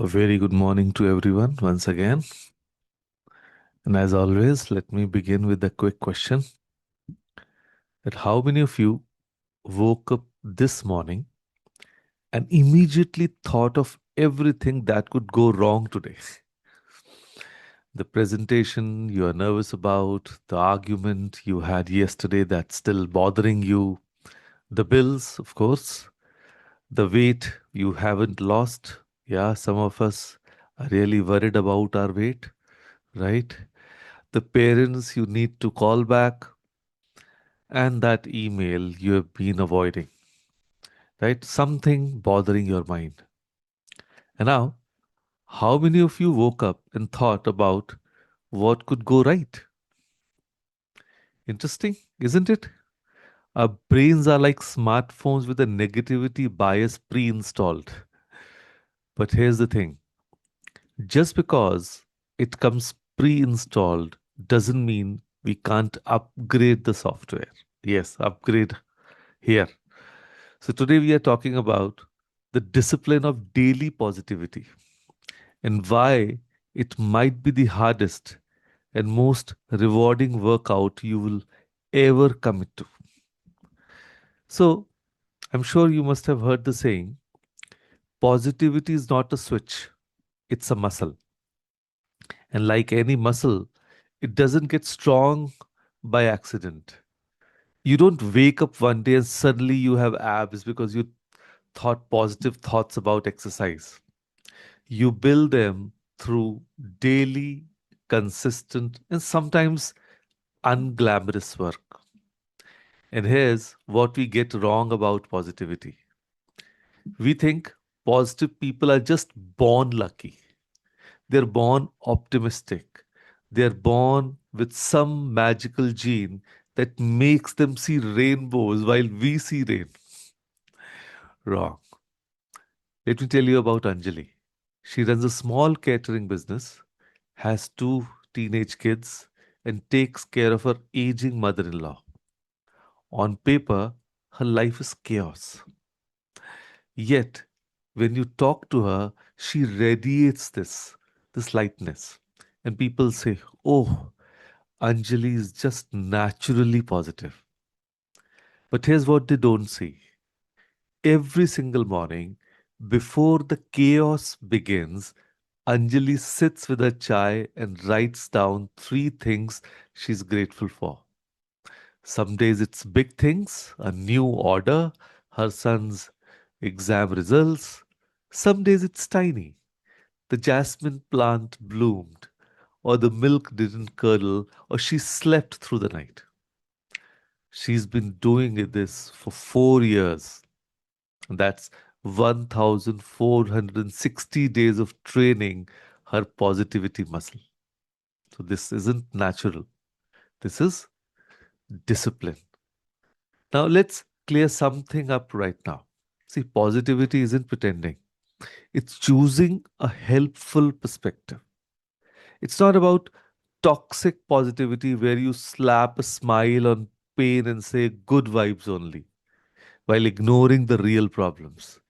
A very good morning to everyone once again. And as always, let me begin with a quick question that how many of you woke up this morning and immediately thought of everything that could go wrong today? The presentation you are nervous about, the argument you had yesterday that's still bothering you, the bills, of course, the weight you haven't lost. Yeah, some of us are really worried about our weight, right? The parents you need to call back, and that email you have been avoiding, right? Something bothering your mind. And now, how many of you woke up and thought about what could go right? Interesting, isn't it? Our brains are like smartphones with a negativity bias pre installed. But here's the thing, just because it comes pre installed doesn't mean we can't upgrade the software. Yes, upgrade here. So today we are talking about the discipline of daily positivity and why it might be the hardest and most rewarding workout you will ever commit to. So I'm sure you must have heard the saying, positivity is not a switch, it's a muscle. And like any muscle, it doesn't get strong by accident. You don't wake up one day and suddenly you have abs because you thought positive thoughts about exercise. You build them through daily, consistent, and sometimes unglamorous work. And here's what we get wrong about positivity, we think positive people are just born lucky, they're born optimistic, they're born with some magical gene that makes them see rainbows while we see rain. Wrong. Let me tell you about Anjali. She runs a small catering business, has two teenage kids, and takes care of her aging mother in law. On paper, her life is chaos. Yet, when you talk to her, she radiates this lightness. And people say, oh, Anjali is just naturally positive. But here's what they don't see. Every single morning, before the chaos begins, Anjali sits with her chai and writes down three things she's grateful for. Some days it's big things, a new order, her son's exam results. Some days it's tiny. The jasmine plant bloomed, or the milk didn't curdle, or she slept through the night. She's been doing this for 4 years. That's 1,460 days of training her positivity muscle. So this isn't natural. This is discipline. Now let's clear something up right now. See, positivity isn't pretending. It's choosing a helpful perspective. It's not about toxic positivity where you slap a smile on pain and say good vibes only while ignoring the real problems.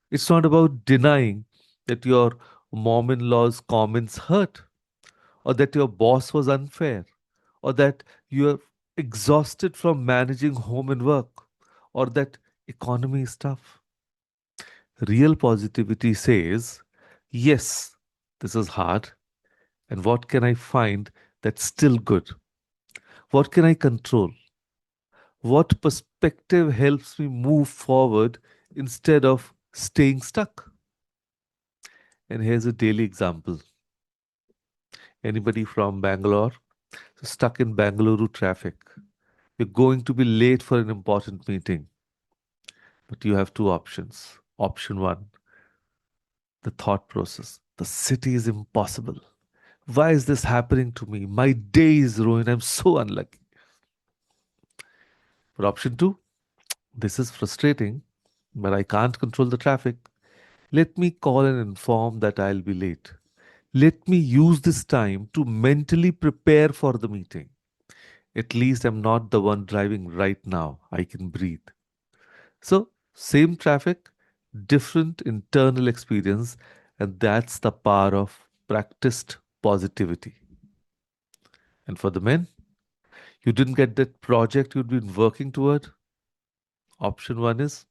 It's not about denying that your mom in law's comments hurt, or that your boss was unfair, or that you're exhausted from managing home and work, or that economy is tough. Real positivity says, yes, this is hard, and what can I find that's still good? What can I control? What perspective helps me move forward instead of staying stuck? And here's a daily example. Anybody from Bangalore? So stuck in Bangalore traffic. You're going to be late for an important meeting, but you have two options. Option one, the thought process. The city is impossible. Why is this happening to me? My day is ruined. I'm so unlucky. But option two, this is frustrating, but I can't control the traffic. Let me call and inform that I'll be late. Let me use this time to mentally prepare for the meeting. At least I'm not the one driving right now. I can breathe. So, same traffic, different internal experience, And that's the power of practiced positivity. And for the men, you didn't get that project you'd been working toward. Option one is,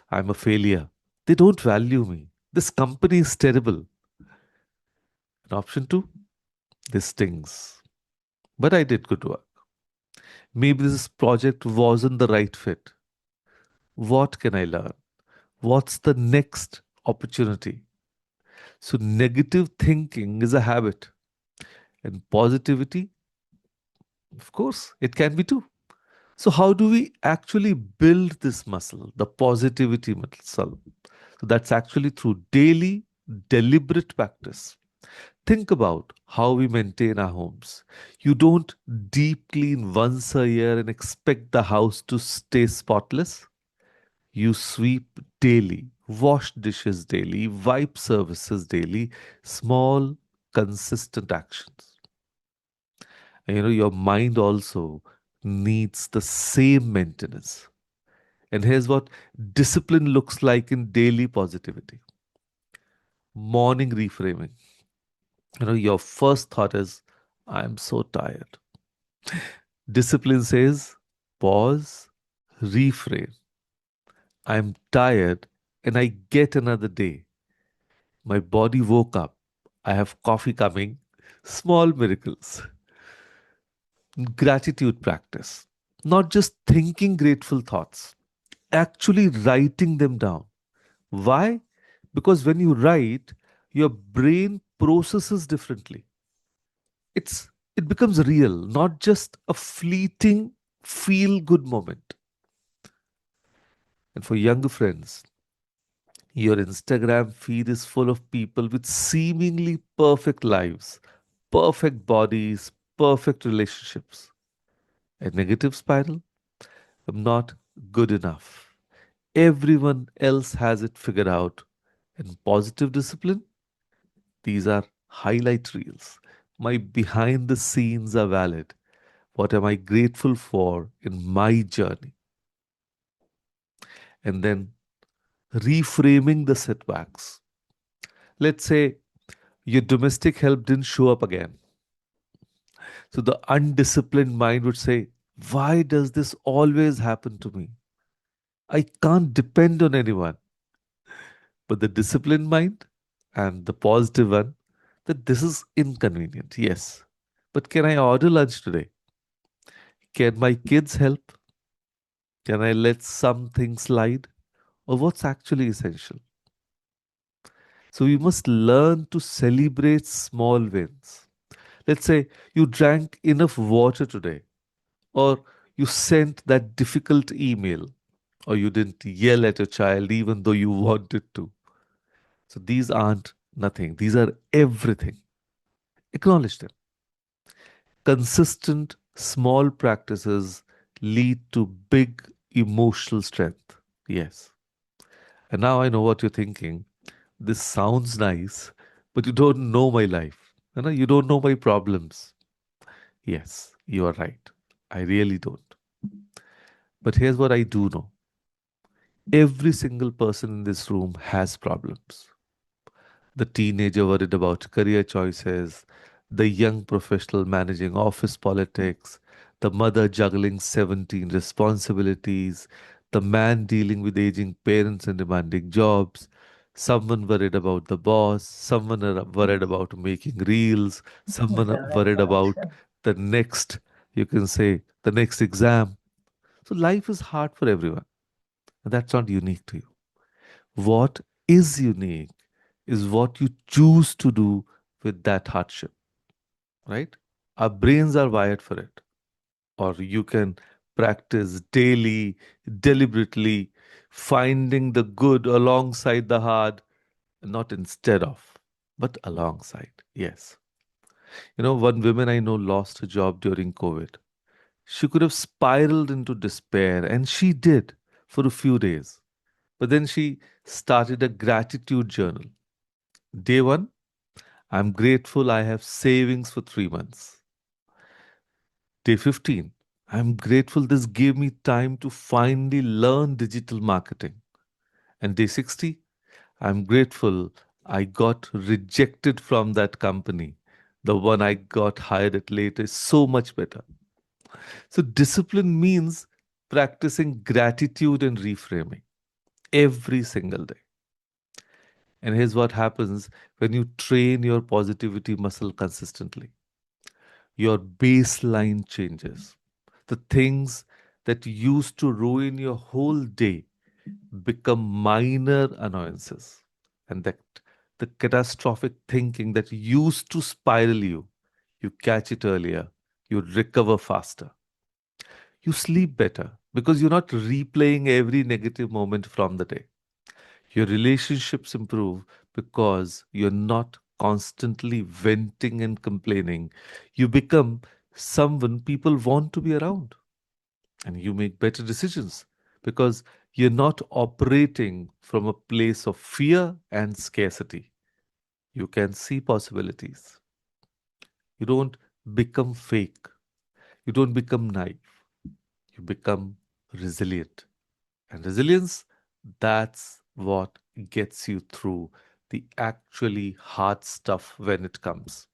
I'm a failure. They don't value me. This company is terrible. And option two, this stings. But I did good work. Maybe this project wasn't the right fit. What can I learn? What's the next opportunity? So, negative thinking is a habit, and positivity, of course, it can be too. So, how do we actually build this muscle, the positivity muscle? So, that's actually through daily, deliberate practice. Think about how we maintain our homes. You don't deep clean once a year and expect the house to stay spotless. You sweep daily, wash dishes daily, wipe surfaces daily, small, consistent actions. And your mind also needs the same maintenance. And here's what discipline looks like in daily positivity. Morning reframing. Your first thought is, I'm so tired. Discipline says, pause, reframe. I'm tired and I get another day. My body woke up. I have coffee coming. Small miracles. Gratitude practice. Not just thinking grateful thoughts, actually writing them down. Why? Because when you write, your brain processes differently. It becomes real, not just a fleeting feel good moment. And for younger friends, your Instagram feed is full of people with seemingly perfect lives, perfect bodies, perfect relationships. A negative spiral? I'm not good enough. Everyone else has it figured out. And positive discipline? These are highlight reels. My behind the scenes are valid. What am I grateful for in my journey? And then reframing the setbacks. Let's say your domestic help didn't show up again. So the undisciplined mind would say, why does this always happen to me? I can't depend on anyone. But the disciplined mind and the positive one, that this is inconvenient, yes. But can I order lunch today? Can my kids help? Can I let some things slide? Or what's actually essential? So we must learn to celebrate small wins. Let's say you drank enough water today, or you sent that difficult email, or you didn't yell at your child even though you wanted to. So these aren't nothing, these are everything. Acknowledge them. Consistent, small practices lead to big emotional strength. Yes. And now I know what you're thinking. This sounds nice, but you don't know my life. You don't know my problems. Yes, you are right. I really don't. But here's what I do know. Every single person in this room has problems. The teenager worried about career choices, the young professional managing office politics, the mother juggling 17 responsibilities, the man dealing with aging parents and demanding jobs, someone worried about the boss, someone worried about making reels, someone Correct, worried correct. about the next, you can say, the next exam. So life is hard for everyone. And that's not unique to you. What is unique is what you choose to do with that hardship, right? Our brains are wired for it. Or you can practice daily, deliberately, finding the good alongside the hard, not instead of, but alongside. Yes. One woman I know lost her job during COVID. She could have spiraled into despair, and she did for a few days. But then she started a gratitude journal. Day one, I'm grateful I have savings for 3 months. Day 15, I'm grateful this gave me time to finally learn digital marketing. And day 60, I'm grateful I got rejected from that company. The one I got hired at later is so much better. So, discipline means practicing gratitude and reframing every single day. And here's what happens when you train your positivity muscle consistently: your baseline changes. The things that used to ruin your whole day become minor annoyances. And that the catastrophic thinking that used to spiral you, you catch it earlier, you recover faster. You sleep better because you're not replaying every negative moment from the day. Your relationships improve because you're not constantly venting and complaining. You become someone people want to be around, and you make better decisions because you're not operating from a place of fear and scarcity. You can see possibilities. You don't become fake. You don't become naive. You become resilient. And resilience, that's what gets you through the actually hard stuff when it comes.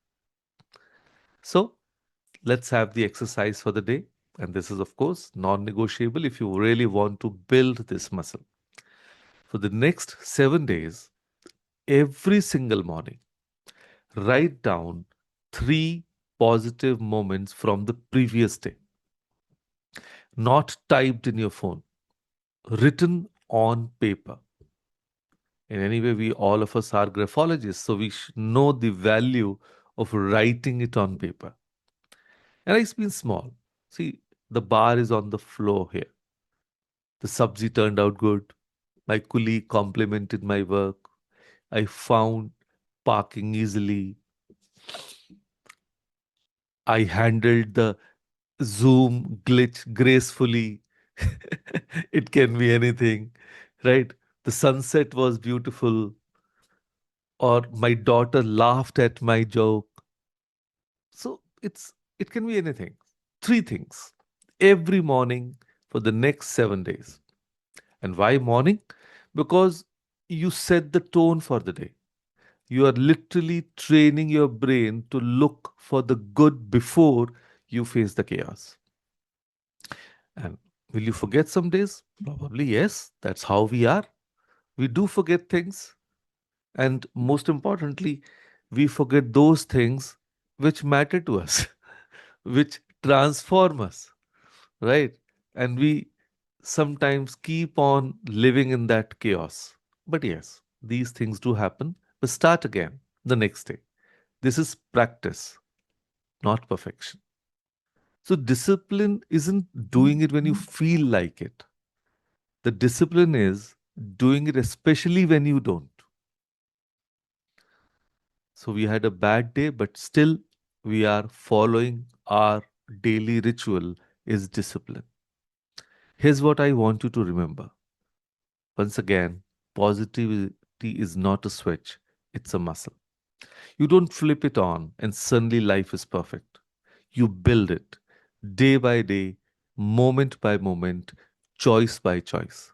So let's have the exercise for the day. And this is, of course, non negotiable if you really want to build this muscle. For the next 7 days, every single morning, write down three positive moments from the previous day, not typed in your phone, written on paper. In any way, we all of us are graphologists, so we know the value of writing it on paper. And it's been small. See, the bar is on the floor here. The sabzi turned out good. My colleague complimented my work. I found parking easily. I handled the Zoom glitch gracefully. It can be anything, right? The sunset was beautiful, or my daughter laughed at my joke. So it can be anything. Three things every morning for the next 7 days. And why morning? Because you set the tone for the day. You are literally training your brain to look for the good before you face the chaos. And will you forget some days? Probably yes. That's how we are. We do forget things. And most importantly, we forget those things which matter to us, which transform us, right? And we sometimes keep on living in that chaos. But yes, these things do happen. But start again the next day. This is practice, not perfection. So, discipline isn't doing it when you feel like it. The discipline is doing it especially when you don't. So we had a bad day, but still we are following our daily ritual is discipline. Here's what I want you to remember. Once again, positivity is not a switch, it's a muscle. You don't flip it on and suddenly life is perfect. You build it day by day, moment by moment, choice by choice.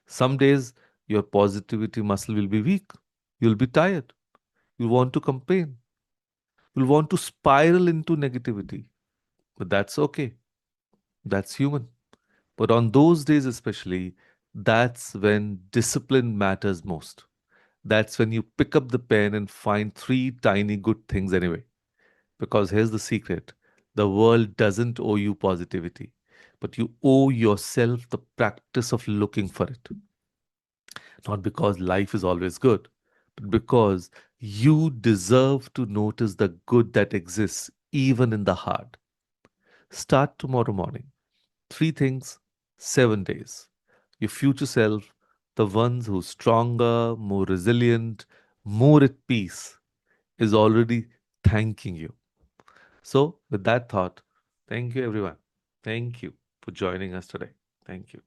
Some days your positivity muscle will be weak. You'll be tired. You'll want to complain. You'll want to spiral into negativity. But that's okay. That's human. But on those days, especially, that's when discipline matters most. That's when you pick up the pen and find three tiny good things anyway. Because here's the secret: the world doesn't owe you positivity, but you owe yourself the practice of looking for it. Not because life is always good, but because you deserve to notice the good that exists even in the hard. Start tomorrow morning. Three things, 7 days. Your future self, the ones who's stronger, more resilient, more at peace, is already thanking you. So, with that thought, thank you, everyone. Thank you for joining us today. Thank you.